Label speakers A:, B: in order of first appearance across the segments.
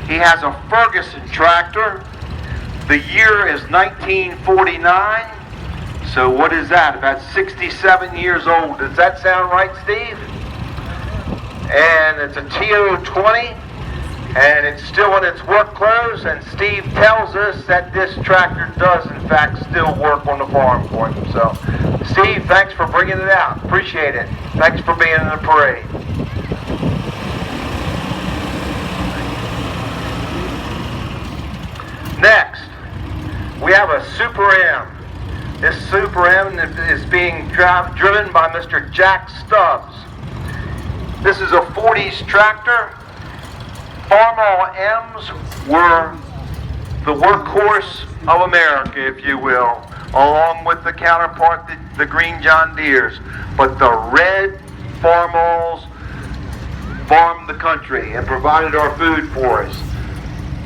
A: He has a Ferguson tractor. The year is 1949. So what is that? About 67 years old. Does that sound right, Steve? And it's a TO20, and it's still in its work clothes, and Steve tells us that this tractor does in fact still work on the farm for him. So Steve, thanks for bringing it out. Appreciate it. Thanks for being in the parade. Next, we have a Super M. This Super M is being driven by Mr. Jack Stubbs. This is a 40s tractor. Farmall M's were the workhorse of America, if you will, along with the counterpart, the green John Deeres. But the red Farmalls farmed the country and provided our food for us.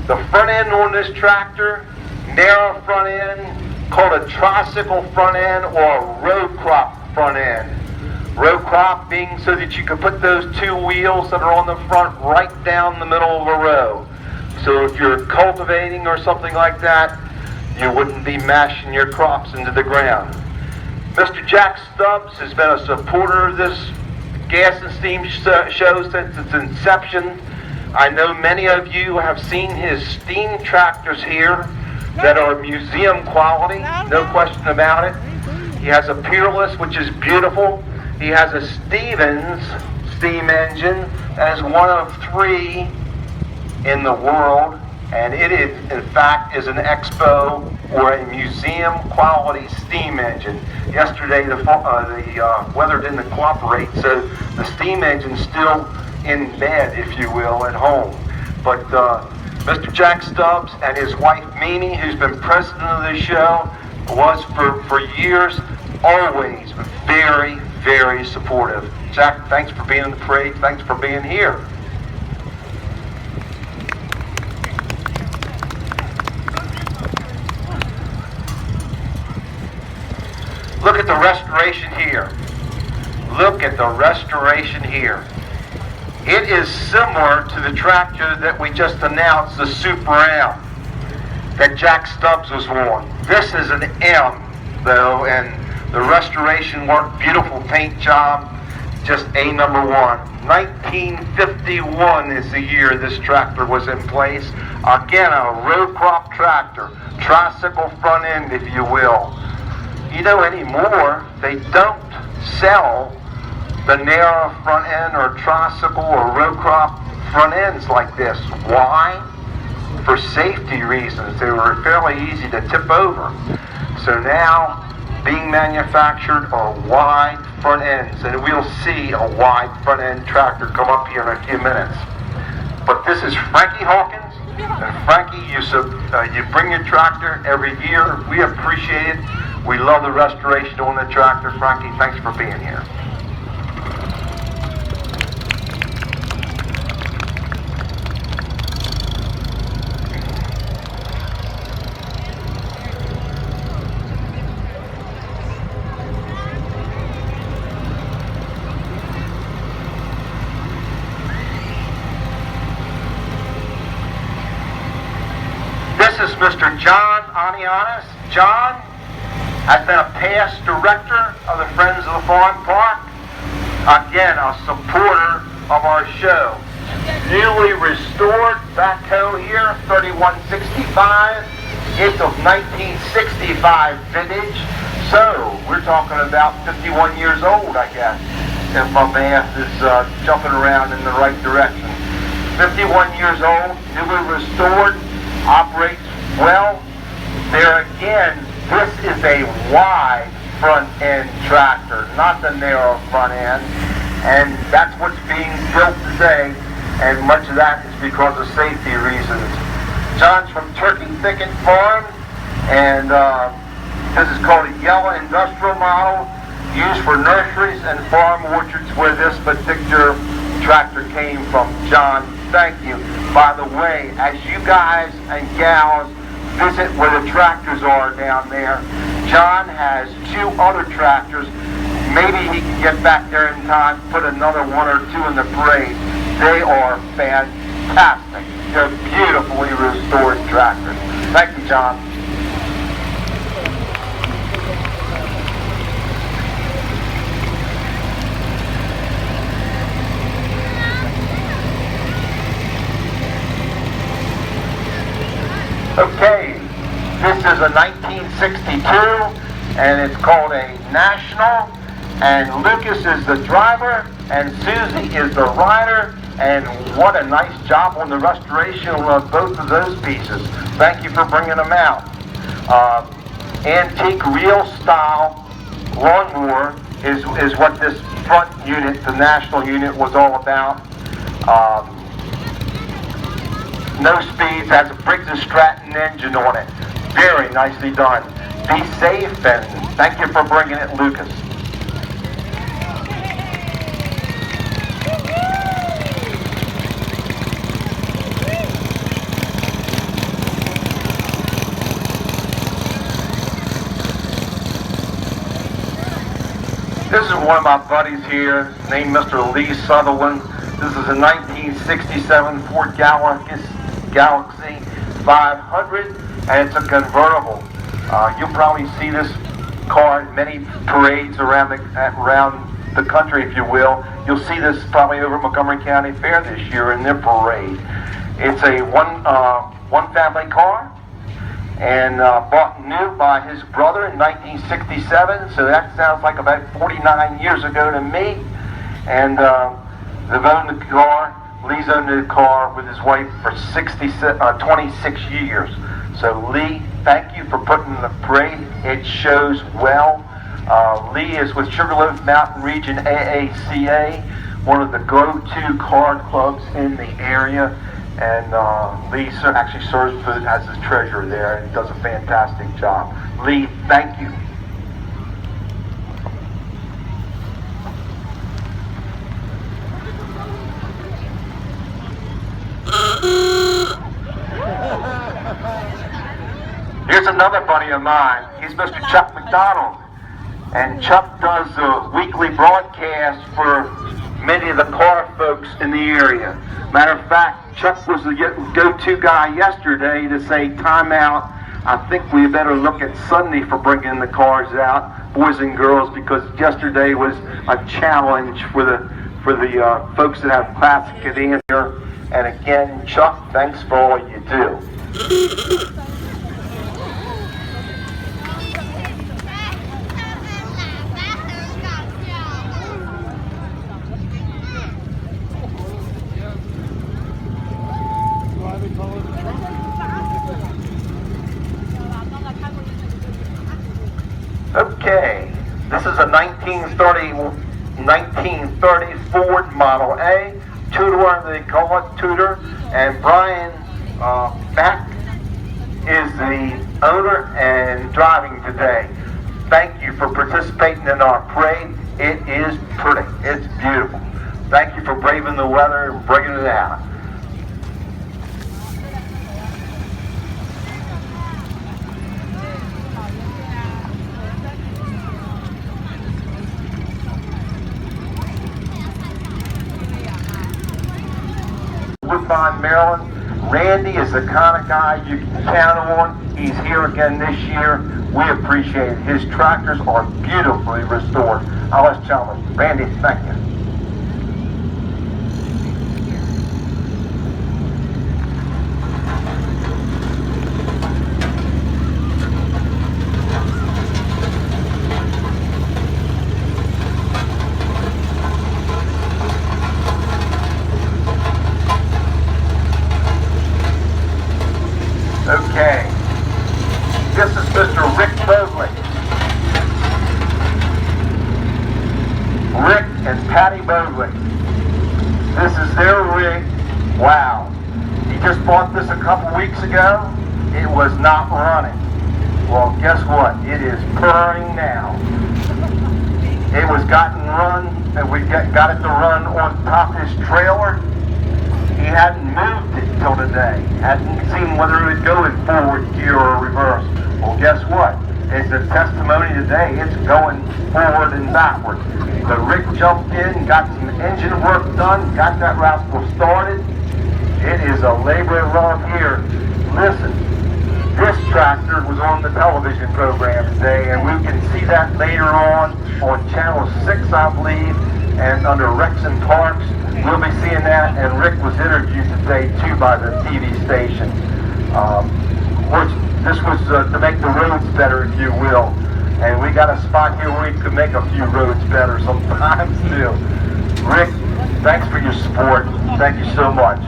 A: The front end on this tractor, narrow front end, called a tricycle front end or a row crop front end. Row crop being so that you can put those two wheels that are on the front right down the middle of a row. So if you're cultivating or something like that, you wouldn't be mashing your crops into the ground. Mr. Jack Stubbs has been a supporter of this gas and steam show since its inception. I know many of you have seen his steam tractors here that are museum quality, no question about it. He has a Peerless, which is beautiful. He has a Stevens steam engine as one of 3 in the world, and it is, in fact, is an expo or a museum quality steam engine. Yesterday the weather didn't cooperate, so the steam engine's still in bed, if you will, at home. But Mr. Jack Stubbs and his wife Mimi, who's been president of the show, was for years always very, very supportive. Jack, thanks for being in the parade. Thanks for being here. Look at the restoration here. Look at the restoration here. It is similar to the tractor that we just announced, the Super M, that Jack Stubbs was on. This is an M, though, and the restoration work, beautiful paint job, just A number 1. 1951 is the year this tractor was in place. Again, a row crop tractor, tricycle front end, if you will. You know, anymore, they don't sell the narrow front end or tricycle or row crop front ends like this. Why? For safety reasons. They were fairly easy to tip over. So now, being manufactured are wide front ends, and we'll see a wide front end tractor come up here in a few minutes. But this is Frankie Hawkins, and Frankie, you bring your tractor every year. We appreciate it. We love the restoration on the tractor. Frankie, thanks for being here. This is Mr. John Arne. John has been a past director of the Friends of the Farm Park. Again, a supporter of our show. Newly restored backhoe here, 3165. It's of 1965 vintage. So, we're talking about 51 years old, I guess, if my math is jumping around in the right direction. 51 years old, newly restored, operates well. There again, this is a wide front end tractor, not the narrow front end, and that's what's being built today, and much of that is because of safety reasons. John's from Turkey Thicket Farm, and this is called a yellow industrial model used for nurseries and farm orchards where this particular tractor came from. John, thank you. By the way, as you guys and gals visit where the tractors are down there, John has 2 other tractors. Maybe he can get back there in time, put another 1 or 2 in the parade. They are fantastic. to beautifully restored tractors. Thank you, John. Okay, this is a 1962, and it's called a National, and Lucas is the driver, and Susie is the rider, and what a nice job on the restoration of both of those pieces. Thank you for bringing them out. Antique real style lawnmower is what this front unit, the National unit, was all about. No speeds, has a Briggs & Stratton engine on it. Very nicely done. Be safe, and thank you for bringing it, Lucas. This is one of my buddies here, named Mr. Lee Sutherland. This is a 1967 Ford Galaxy 500, and it's a convertible. You'll probably see this car in many parades around the country, if you will. You'll see this probably over at Montgomery County Fair this year in their parade. It's a one family car, and bought new by his brother in 1967, so that sounds like about 49 years ago to me. And they've owned the car. Lee's owned the car with his wife for 26 years. So Lee, thank you for putting the parade. It shows well. Lee is with Sugarloaf Mountain Region AACA, one of the go-to card clubs in the area. And Lee actually serves as his treasurer there, and he does a fantastic job. Lee, thank you. Here's another buddy of mine. He's Mr. Chuck McDonald. And Chuck does a weekly broadcast for many of the car folks in the area. Matter of fact, Chuck was the go-to guy yesterday to say, time out. I think we better look at Sunday for bringing the cars out, boys and girls, because yesterday was a challenge for the folks that have classic sedan here. And again, Chuck, thanks for all you do. Okay, this is a 1930 Ford Model A, two-door, they call it Tudor, and Brian Mack is the owner and driving today. Thank you for participating in our parade. It is pretty, it's beautiful. Thank you for braving the weather and bringing it out. Woodbine, Maryland. Randy is the kind of guy you can count on. He's here again this year. We appreciate it. His tractors are beautifully restored. I'll let gentlemen. Randy, thank you. Okay, this is Mr. Rick Bogley. Rick and Patty Bogley. This is their rig. Wow. He just bought this a couple weeks ago. It was not running. Well, guess what? It is purring now. It was gotten run, and we got it to run on top of his trailer. He hadn't moved it till today. Hadn't seen whether it would go in forward gear or reverse. Well, guess what? It's a testimony today. It's going forward and backward. So Rick jumped in, got some engine work done, got that rascal started, It is a labor of love here. Listen, this tractor was on the television program today, and we can see that later on Channel 6, I believe, and under Rex and Parks. We'll be seeing that, and Rick was interviewed today, too, by the TV station. Of course, this was to make the roads better, if you will. And we got a spot here where we could make a few roads better sometimes, too. Rick, thanks for your support. Thank you so much.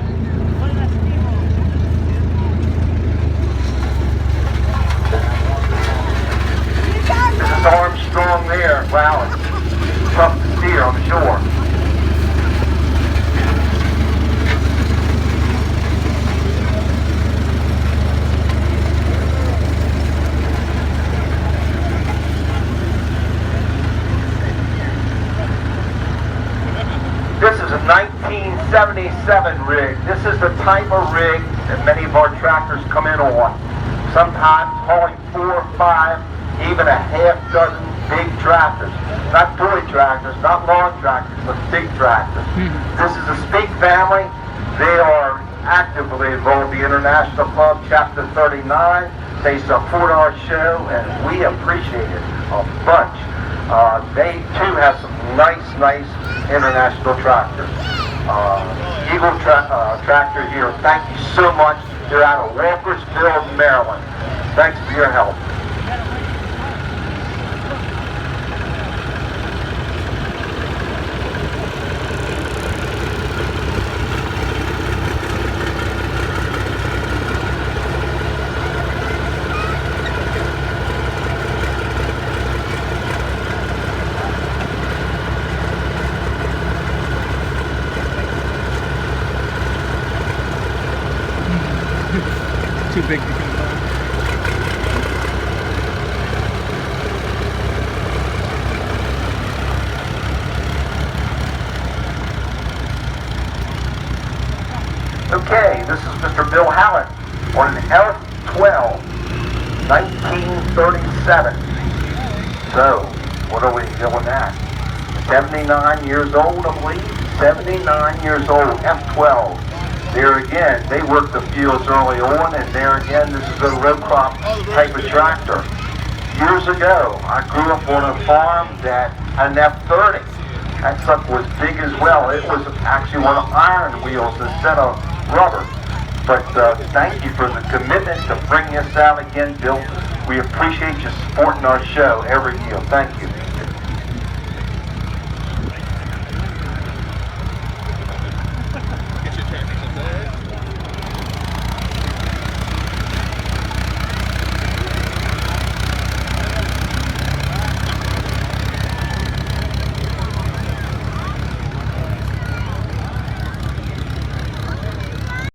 A: This is Armstrong there. Wow, it's tough to steer on the shore. This is a 1977 rig. This is the type of rig that many of our tractors come in on. Sometimes hauling 4 or 5, even a half dozen big tractors. Not toy tractors, not lawn tractors, but big tractors. This is a Speak family. They are actively involved in the International Club, Chapter 39. They support our show, and we appreciate it a bunch. They too have some nice international tractors. Eagle Tractor here, thank you so much. They're out of Walkersville, Maryland. Thanks for your help.
B: Too big to come by.
A: Okay, this is Mr. Bill Hallett on an F12, 1937. So, what are we doing that? 79 years old, I believe. 79 years old, F12. There again, they worked the fields early on, and there again, this is a row crop type of tractor. Years ago, I grew up on a farm that had an F30. That sucker was big as well. It was actually on iron wheels instead of rubber. But thank you for the commitment to bring this out again, Bill. We appreciate you supporting our show every year. Thank you.